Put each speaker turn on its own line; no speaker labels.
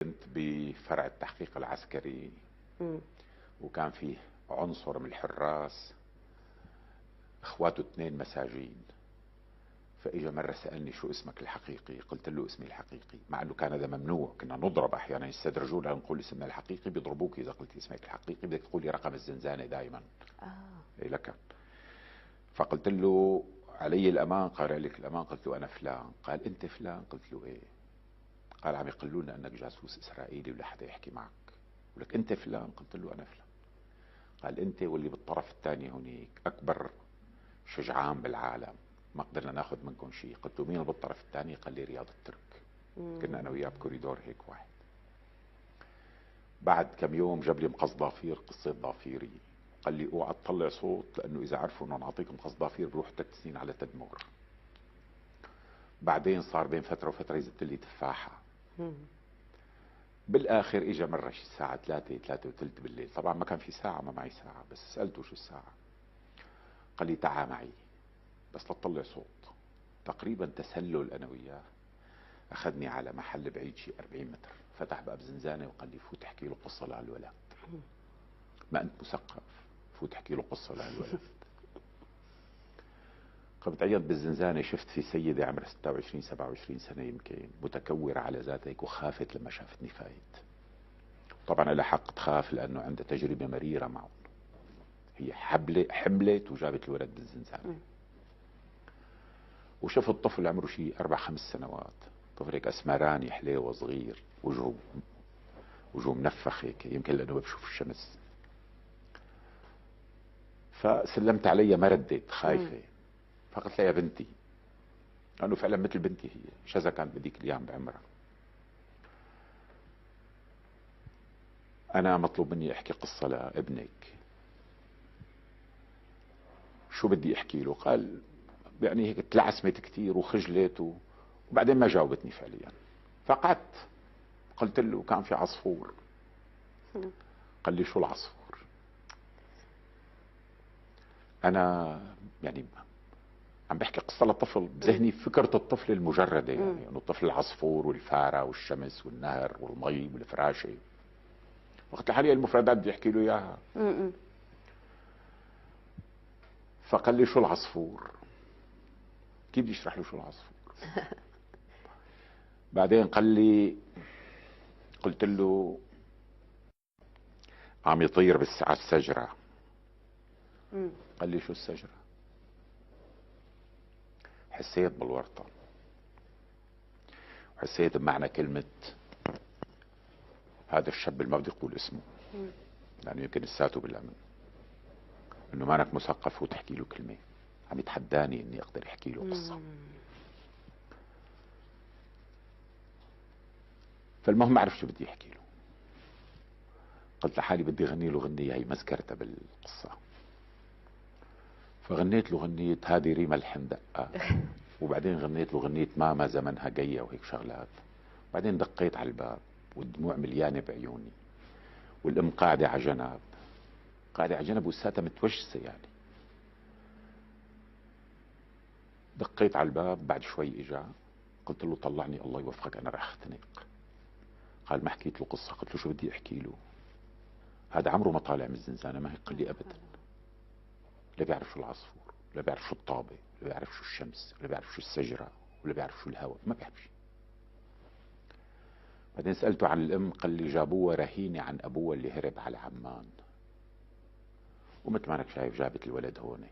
كنت بفرع التحقيق العسكري،
مم.
وكان فيه عنصر من الحراس اخواته اثنين مساجين. فاجا مرة سألني شو اسمك الحقيقي؟ قلت له اسمي الحقيقي، مع انه كان هذا ممنوع، كنا نضرب احيانا يستدرجونا نقول اسمنا الحقيقي، بيضربوك اذا قلت اسمك الحقيقي، بدك تقولي رقم الزنزانة دائما.
آه.
إيه لك. فقلت له علي الامان؟ قال لك الامان؟ قلت له انا فلان. قال انت فلان؟ قلت له ايه. قال عم يقولون انك جاسوس اسرائيلي ولا حدا يحكي معك. ولك انت فلان؟ قلت له انا فلان. قال انت واللي بالطرف الثاني هنيك اكبر شجعان بالعالم، ما قدرنا ناخذ منكم شيء. قلت له مين بالطرف الثاني؟ قال لي رياض الترك. كنا انا وياه بكوريدور هيك واحد. بعد كم يوم جاب لي مقص ضافير، قصه ضافيري. قال لي اوعى تطلع صوت، لانه اذا عرفوا انه نعطيك مقص ضافير بروح 3 سنين على تدمر. بعدين صار بين فتره وفتره يزت لي تفاحه. بالاخر اجى مره شي الساعه 3 وثلث بالليل، طبعا ما كان في ساعه، ما معي ساعه، بس سالته شو الساعه. قال لي تعا معي بس لا تطلع صوت. تقريبا تسلل انا وياه. اخذني على محل بعيد شي 40 متر، فتح باب زنزانه وقال لي فوت احكي له قصه لهالولد. ما انت مثقف، فوت احكي له قصه لهالولد. قمت عيط بالزنزانه، شفت في سيده عمرها 26 27 سنه يمكن، متكوره على ذاتها هيك، وخافت لما شافتني فايت. طبعا لها حق تخاف لانه عندها تجربه مريره معه. هي حملت وجابت الولد بالزنزانه. وشفت طفل عمره شي 4 5 سنوات، طفل هيك اسمراني حليوه صغير، وجهه منفخ هيك، يمكن لانه ما بشوف الشمس. فسلمت عليها، ما ردت، خايفه. فقلت لها يا بنتي، لانه فعلا مثل بنتي هي، شذا كانت بديك الايام بعمرها. انا مطلوب مني احكي قصه لابنك. شو بدي احكي له؟ قال يعني هيك تلعسمت كثير وخجلت وبعدين ما جاوبتني فعليا. فقعدت قلت له كان في عصفور. قال لي شو العصفور؟ انا يعني عم بحكي قصة لطفل، بذهني فكرة الطفل المجردة، يعني انه الطفل العصفور والفارة والشمس والنهر والمي والفراشة. وقت لحالي المفردات بدي احكي له اياها. فقال لي شو العصفور؟ كيف بدي اشرح له شو العصفور؟ بعدين قال لي، قلت له عم يطير على الشجرة. قال لي شو الشجرة؟ حسيت بالورطة، وحسيت بمعنى كلمة هذا الشاب اللي ما بدي اقول اسمه لانه يمكن لساته بالامن، انه مانك مثقف وتحكي له كلمة. عم يتحداني اني اقدر احكي له قصة. فالمهم ما عرفت شو بدي احكي له. قلت لحالي بدي اغني له غنية هي مذكرتها بالقصة. فغنيت له غنية هذه ريما الحندقة، وبعدين غنيت له غنية ماما زمنها جاية وهيك شغلات. بعدين دقيت على الباب والدموع مليانة بعيوني، والام قاعدة على جنب، قاعدة على جنب وساتها متوجسة يعني. دقيت على الباب، بعد شوي اجا. قلت له طلعني الله يوفقك انا راح اختنق. قال ما حكيت له قصة. قلت له شو بدي احكي له؟ هذا عمره ما طالع من الزنزانة، ما هيك قال لي ابدا. لا بيعرف شو العصفور، لا بيعرف شو الطابة، لا بيعرف شو الشمس، لا بيعرف شو الشجرة، ولا بيعرف شو الهواء، ما بيعرف شيء. بعدين سألته عن الام، قال لي جابوها رهينة عن ابوها اللي هرب على عمان، ومثل ما انك شايف جابت الولد هون.